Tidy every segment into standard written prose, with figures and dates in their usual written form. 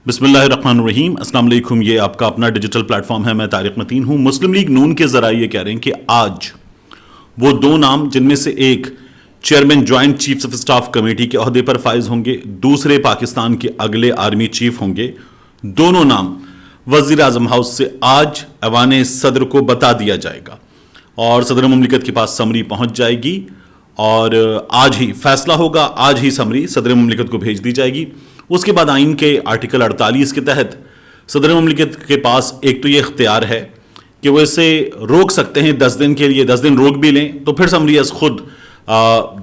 بسم اللہ الرحمن الرحیم. السلام علیکم. یہ آپ کا اپنا ڈیجیٹل پلیٹ فارم ہے. میں طارق متین ہوں. مسلم لیگ نون کے ذرائع یہ کہہ رہے ہیں کہ آج وہ دو نام جن میں سے ایک chairman joint chief of staff committee کے عہدے پر فائز ہوں گے, دوسرے پاکستان کے اگلے آرمی چیف ہوں گے. دونوں نام وزیر اعظم ہاؤس سے آج ایوان صدر کو بتا دیا جائے گا اور صدر مملکت کے پاس سمری پہنچ جائے گی اور آج ہی فیصلہ ہوگا. آج ہی سمری صدر مملکت کو بھیج دی جائے گی. اس کے بعد آئین کے آرٹیکل 48 کے تحت صدر مملکت کے پاس ایک تو یہ اختیار ہے کہ وہ اسے روک سکتے ہیں 10 دن کے لیے. 10 دن روک بھی لیں تو پھر سمری از خود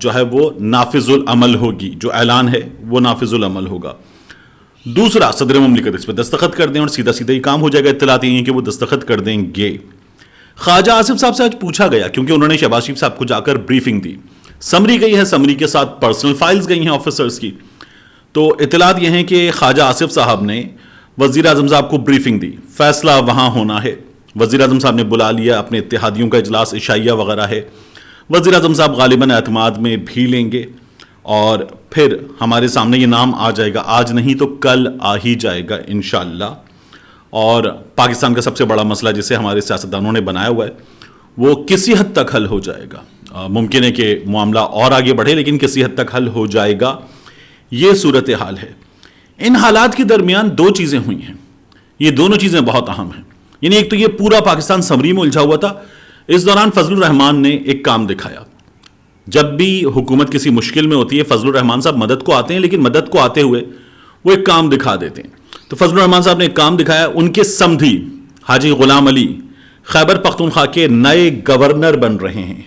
جو ہے وہ نافذ العمل ہوگی. جو اعلان ہے وہ نافذ العمل ہوگا. دوسرا, صدر مملکت اس پہ دستخط کر دیں اور سیدھا سیدھا ہی کام ہو جائے گا. اطلاعات یہ ہیں کہ وہ دستخط کر دیں گے. خواجہ آصف صاحب سے آج پوچھا گیا کیونکہ انہوں نے شہباز شریف صاحب کو جا کر بریفنگ دی. سمری گئی ہے, سمری کے ساتھ پرسنل فائلز گئی ہیں آفیسرز کی. تو اطلاعات یہ ہیں کہ خواجہ آصف صاحب نے وزیر اعظم صاحب کو بریفنگ دی. فیصلہ وہاں ہونا ہے. وزیر اعظم صاحب نے بلا لیا, اپنے اتحادیوں کا اجلاس عشائیہ وغیرہ ہے. وزیر اعظم صاحب غالباً اعتماد میں بھی لیں گے اور پھر ہمارے سامنے یہ نام آ جائے گا. آج نہیں تو کل آ ہی جائے گا انشاءاللہ. اور پاکستان کا سب سے بڑا مسئلہ جسے ہمارے سیاستدانوں نے بنایا ہوا ہے وہ کسی حد تک حل ہو جائے گا. ممکن ہے کہ معاملہ اور آگے بڑھے لیکن کسی حد تک حل ہو جائے گا. یہ صورتحال ہے. ان حالات کے درمیان دو چیزیں ہوئی ہیں. یہ دونوں چیزیں بہت اہم ہیں. یعنی ایک تو یہ پورا پاکستان سمری میں الجھا ہوا تھا. اس دوران فضل الرحمان نے ایک کام دکھایا. جب بھی حکومت کسی مشکل میں ہوتی ہے فضل الرحمان صاحب مدد کو آتے ہیں, لیکن مدد کو آتے ہوئے وہ ایک کام دکھا دیتے ہیں. تو فضل الرحمان صاحب نے ایک کام دکھایا. ان کے سمدھی حاجی غلام علی خیبر پختونخوا کے نئے گورنر بن رہے ہیں,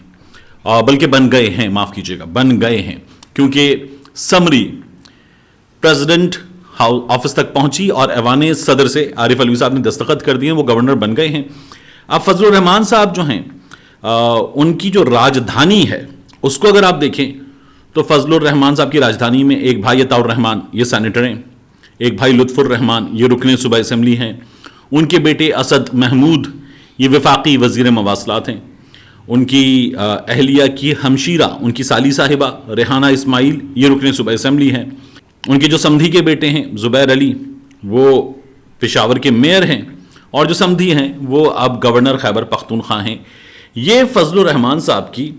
بلکہ بن گئے ہیں, معاف کیجیے گا, بن گئے ہیں. کیونکہ سمری پریزیڈنٹ آفس تک پہنچی اور ایوان صدر سے عارف علوی صاحب نے دستخط کر دیے, وہ گورنر بن گئے ہیں. اب فضل الرحمان صاحب جو ہیں ان کی جو راجدھانی ہے اس کو اگر آپ دیکھیں تو فضل الرحمان صاحب کی راجدھانی میں ایک بھائی عطاء الرحمان یہ سینیٹر ہیں, ایک بھائی لطف الرحمان یہ رکن صوبہ اسمبلی ہیں, ان کے بیٹے اسد محمود یہ وفاقی وزیر مواصلات ہیں, ان کی اہلیہ کی ہمشیرہ ان کی سالی صاحبہ ریحانہ اسماعیل یہ رکن صوبہ اسمبلی ہیں, ان کے جو سمدھی کے بیٹے ہیں زبیر علی وہ پشاور کے میئر ہیں, اور جو سمدھی ہیں وہ اب گورنر خیبر پختونخوا ہیں. یہ فضل الرحمان صاحب کی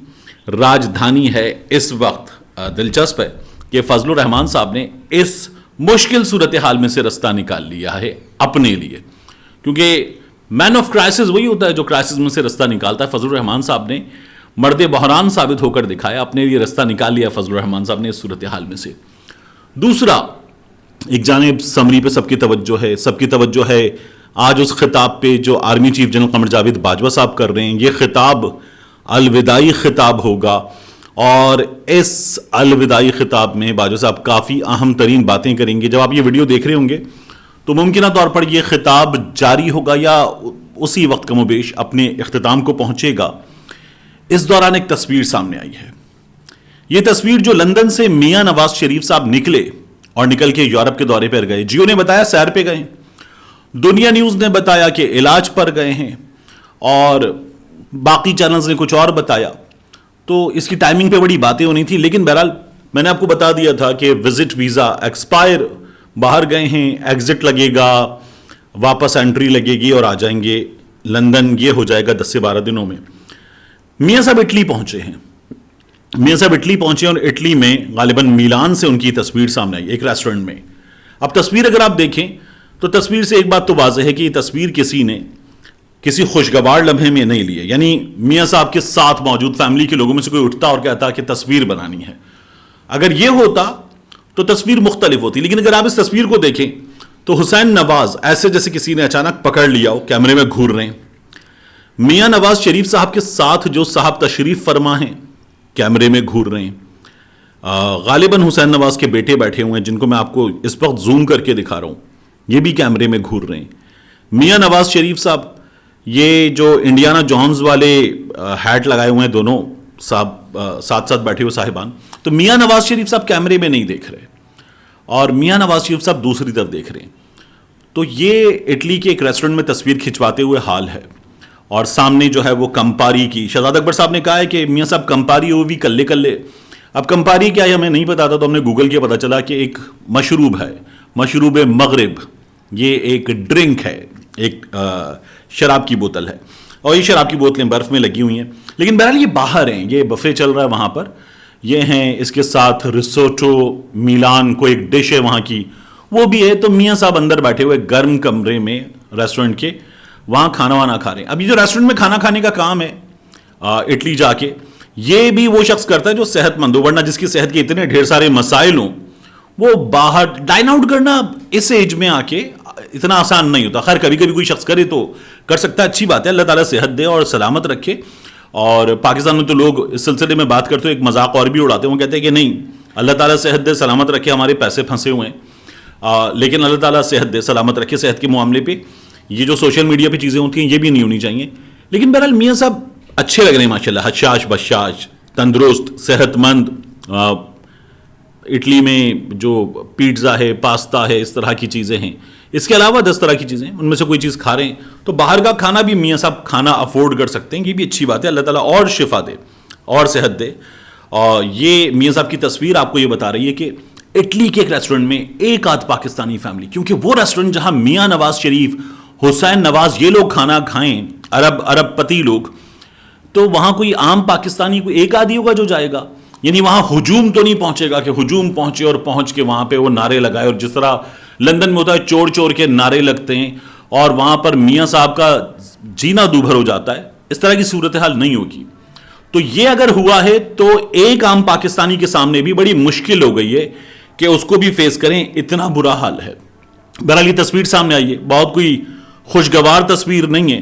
راجدھانی ہے اس وقت. دلچسپ ہے کہ فضل الرحمان صاحب نے اس مشکل صورتحال میں سے رستہ نکال لیا ہے اپنے لیے, کیونکہ مین آف کرائسس وہی ہوتا ہے جو کرائسس میں سے رستہ نکالتا ہے. فضل الرحمان صاحب نے مرد بحران ثابت ہو کر دکھایا, اپنے لیے رستہ نکال لیا فضل الرحمان صاحب نے اس صورتحال میں سے. دوسرا, ایک جانب سمری پہ سب کی توجہ ہے آج اس خطاب پہ جو army chief general Qamar Javed Bajwa صاحب کر رہے ہیں. یہ خطاب الوداعی خطاب ہوگا اور اس الوداعی خطاب میں باجوہ صاحب کافی اہم ترین باتیں کریں گے. جب آپ یہ ویڈیو دیکھ رہے ہوں گے تو ممکنہ طور پر یہ خطاب جاری ہوگا یا اسی وقت کم و بیش اپنے اختتام کو پہنچے گا. اس دوران ایک تصویر سامنے آئی ہے. یہ تصویر جو لندن سے میاں نواز شریف صاحب نکلے اور نکل کے یورپ کے دورے پر گئے. جیو نے بتایا سیر پہ گئے, دنیا نیوز نے بتایا کہ علاج پر گئے ہیں, اور باقی چینلز نے کچھ اور بتایا. تو اس کی ٹائمنگ پہ بڑی باتیں ہونی تھی, لیکن بہرحال میں نے آپ کو بتا دیا تھا کہ وزٹ ویزا ایکسپائر, باہر گئے ہیں, ایگزٹ لگے گا, واپس انٹری لگے گی اور آ جائیں گے لندن. یہ ہو جائے گا 10 سے 12 دنوں میں. میاں صاحب اٹلی پہنچے ہیں. اور اٹلی میں غالباً میلان سے ان کی تصویر سامنے آئی ایک ریسٹورنٹ میں. اب تصویر اگر آپ دیکھیں تو تصویر سے ایک بات تو واضح ہے کہ یہ تصویر کسی نے کسی خوشگوار لمحے میں نہیں لی ہے. یعنی میاں صاحب کے ساتھ موجود فیملی کے لوگوں میں سے کوئی اٹھتا اور کہتا کہ تصویر بنانی ہے. اگر یہ ہوتا تو تصویر مختلف ہوتی. لیکن اگر آپ اس تصویر کو دیکھیں تو حسین نواز ایسے جیسے کسی نے اچانک پکڑ لیا ہو, کیمرے میں گھور رہے ہیں. میاں نواز شریف صاحب کے ساتھ جو صاحب تشریف فرما ہیں کیمرے میں گھور رہے ہیں. غالباً حسین نواز کے بیٹے بیٹھے ہوئے ہیں جن کو میں آپ کو اس وقت زوم کر کے دکھا رہا ہوں, یہ بھی کیمرے میں گھور رہے ہیں. میاں نواز شریف صاحب یہ جو انڈیانا جونز والے ہیٹ لگائے ہوئے ہیں دونوں صاحب ساتھ ساتھ بیٹھے ہوئے صاحبان, تو میاں نواز شریف صاحب کیمرے میں نہیں دیکھ رہے اور میاں نواز شریف صاحب دوسری طرف دیکھ رہے ہیں. تو یہ اٹلی کے ایک ریسٹورنٹ میں تصویر کھنچواتے ہوئے حال ہے. اور سامنے جو ہے وہ کمپاری کی, شہزاد اکبر صاحب نے کہا ہے کہ میاں صاحب کمپاری ہوئی کلے کلے. اب کمپاری کیا ہے ہمیں نہیں پتا تھا, تو ہم نے گوگل کیا, پتا چلا کہ ایک مشروب ہے, مشروب مغرب, یہ ایک ڈرنک ہے, ایک شراب کی بوتل ہے, اور یہ شراب کی بوتلیں برف میں لگی ہوئی ہیں. لیکن بہرحال یہ باہر ہیں, یہ بفے چل رہا ہے وہاں پر, یہ ہیں, اس کے ساتھ ریسوٹو میلان کو ایک ڈش ہے وہاں کی, وہ بھی ہے. تو میاں صاحب اندر بیٹھے ہوئے گرم کمرے میں ریسٹورنٹ کے, وہاں کھانا وانا کھا رہے ہیں. اب یہ جو ریسٹورنٹ میں کھانا کھانے کا کام ہے اٹلی جا کے, یہ بھی وہ شخص کرتا ہے جو صحت مند ہو, ورنہ جس کی صحت کے اتنے ڈھیر سارے مسائل ہوں, وہ باہر ڈائن آؤٹ کرنا اس ایج میں آ کے اتنا آسان نہیں ہوتا. خیر کبھی کبھی کوئی شخص کرے تو کر سکتا ہے, اچھی بات ہے, اللہ تعالیٰ صحت دے اور سلامت رکھے. اور پاکستان میں تو لوگ اس سلسلے میں بات کرتے ہوئے ایک مذاق اور بھی اڑاتے ہیں, وہ کہتے ہیں کہ نہیں اللہ تعالیٰ صحت دے سلامت رکھے, ہمارے پیسے پھنسے ہوئے ہیں, لیکن اللہ تعالیٰ صحت دے سلامت رکھے. صحت کے معاملے پہ یہ جو سوشل میڈیا پہ چیزیں ہوتی ہیں یہ بھی نہیں ہونی چاہیے. لیکن بہرحال میاں صاحب اچھے لگ رہے ہیں ماشاء اللہ, حشاش بشاش, تندرست, صحت مند. اٹلی میں جو پیٹزا ہے, پاستا ہے, اس طرح کی چیزیں ہیں, اس کے علاوہ 10 طرح کی چیزیں, ان میں سے کوئی چیز کھا رہے ہیں. تو باہر کا کھانا بھی میاں صاحب کھانا افورڈ کر سکتے ہیں, یہ بھی اچھی بات ہے. اللہ تعالیٰ اور شفا دے اور صحت دے. اور یہ میاں صاحب کی تصویر آپ کو یہ بتا رہی ہے کہ اٹلی کے ایک ریسٹورنٹ میں ایک آدھ پاکستانی فیملی, کیونکہ وہ ریسٹورنٹ جہاں میاں نواز شریف, حسین نواز یہ لوگ کھانا کھائیں, عرب پتی لوگ, تو وہاں کوئی عام پاکستانی کوئی ایک آدھی ہوگا جو جائے گا. یعنی وہاں ہجوم تو نہیں پہنچے گا کہ ہجوم پہنچے اور پہنچ کے وہاں پہ وہ نعرے لگائے, اور جس طرح لندن میں ہوتا ہے چور چور کے نعرے لگتے ہیں اور وہاں پر میاں صاحب کا جینا دوبھر ہو جاتا ہے. اس طرح کی صورتحال نہیں ہوگی. تو یہ اگر ہوا ہے تو ایک عام پاکستانی کے سامنے بھی بڑی مشکل ہو گئی ہے کہ اس کو بھی فیس کریں, اتنا برا حال ہے. بہرحال یہ تصویر سامنے آئی ہے, بہت کوئی خوشگوار تصویر نہیں ہے,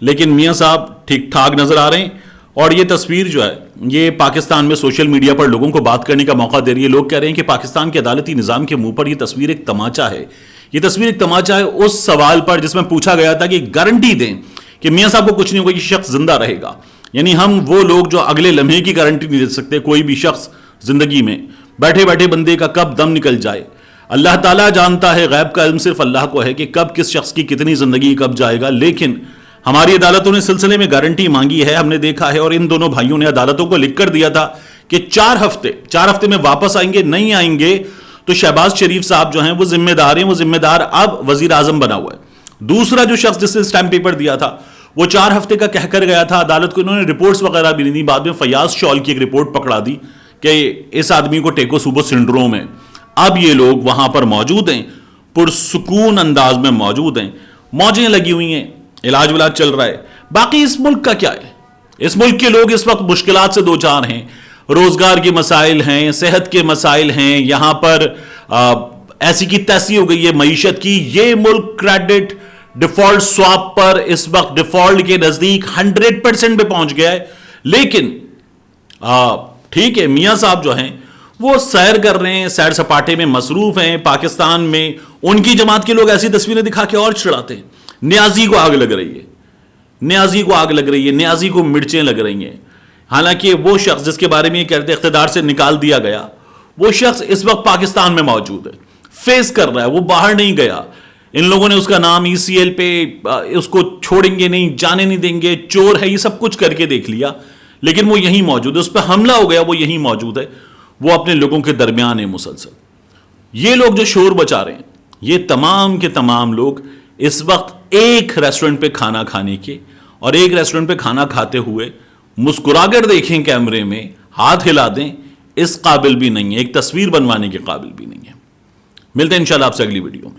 لیکن میاں صاحب ٹھیک ٹھاک نظر آ رہے ہیں. اور یہ تصویر جو ہے یہ پاکستان میں سوشل میڈیا پر لوگوں کو بات کرنے کا موقع دے رہی ہے. لوگ کہہ رہے ہیں کہ پاکستان کے عدالتی نظام کے منہ پر یہ تصویر ایک تماچا ہے. یہ تصویر ایک تماچا ہے اس سوال پر جس میں پوچھا گیا تھا کہ گارنٹی دیں کہ میاں صاحب کو کچھ نہیں ہوگا, یہ شخص زندہ رہے گا. یعنی ہم وہ لوگ جو اگلے لمحے کی گارنٹی نہیں دے سکتے. کوئی بھی شخص زندگی میں بیٹھے بیٹھے بندے کا کب دم نکل جائے, اللہ تعالیٰ جانتا ہے, غیب کا علم صرف اللہ کو ہے کہ کب کس شخص کی کتنی زندگی کب جائے گا. لیکن ہماری عدالتوں نے سلسلے میں گارنٹی مانگی ہے, ہم نے دیکھا ہے, اور ان دونوں بھائیوں نے عدالتوں کو لکھ کر دیا تھا کہ 4 ہفتے میں واپس آئیں گے. نہیں آئیں گے تو شہباز شریف صاحب جو ہیں وہ ذمہ دار ہیں, وہ ذمہ دار اب وزیر اعظم بنا ہوا ہے. دوسرا جو شخص جس نے اسٹیمپ پیپر دیا تھا وہ 4 ہفتے کا کہہ کر گیا تھا عدالت کو. انہوں نے رپورٹس وغیرہ بھی نہیں دی. بعد میں فیاض شال کی ایک رپورٹ پکڑا دی کہ اس آدمی کو ٹیکو سوبو سنڈروم ہے. اب یہ لوگ وہاں پر موجود ہیں, پرسکون انداز میں موجود ہیں, موجیں لگی ہوئی ہیں, علاج ولاج چل رہا ہے. باقی اس ملک کا کیا ہے؟ اس ملک کے لوگ اس وقت مشکلات سے دوچار ہیں, روزگار کے مسائل ہیں, صحت کے مسائل ہیں, یہاں پر ایسی کی تیسی ہو گئی ہے معیشت کی. یہ ملک کریڈٹ ڈیفالٹ سواپ پر اس وقت ڈیفالٹ کے نزدیک 100% پہ پہنچ گیا ہے. لیکن ٹھیک ہے, میاں صاحب جو ہیں وہ سیر کر رہے ہیں, سیر سپاٹے میں مصروف ہیں. پاکستان میں ان کی جماعت کے لوگ ایسی تصویریں دکھا کے اور چڑھاتے ہیں. نیازی کو آگ لگ رہی ہے, نیازی کو آگ لگ رہی ہے, نیازی کو مرچیں لگ رہی ہیں. حالانکہ وہ شخص جس کے بارے میں یہ کہتے اقتدار سے نکال دیا گیا, وہ شخص اس وقت پاکستان میں موجود ہے, فیس کر رہا ہے, وہ باہر نہیں گیا. ان لوگوں نے اس کا نام ECL پہ اس کو چھوڑیں گے نہیں, جانے نہیں دیں گے, چور ہے, یہ سب کچھ کر کے دیکھ لیا, لیکن وہ یہیں موجود ہے. اس پہ حملہ ہو گیا, وہ یہیں موجود ہے, وہ اپنے لوگوں کے درمیان ہے مسلسل. یہ لوگ جو شور بچا رہے ہیں, یہ تمام کے تمام لوگ اس وقت ایک ریسٹورنٹ پہ کھانا کھانے کے اور ایک ریسٹورنٹ پہ کھانا کھاتے ہوئے مسکرا کر دیکھیں کیمرے میں, ہاتھ ہلا دیں, اس قابل بھی نہیں ہے, ایک تصویر بنوانے کے قابل بھی نہیں ہے. ملتے ہیں انشاءاللہ آپ سے اگلی ویڈیو میں.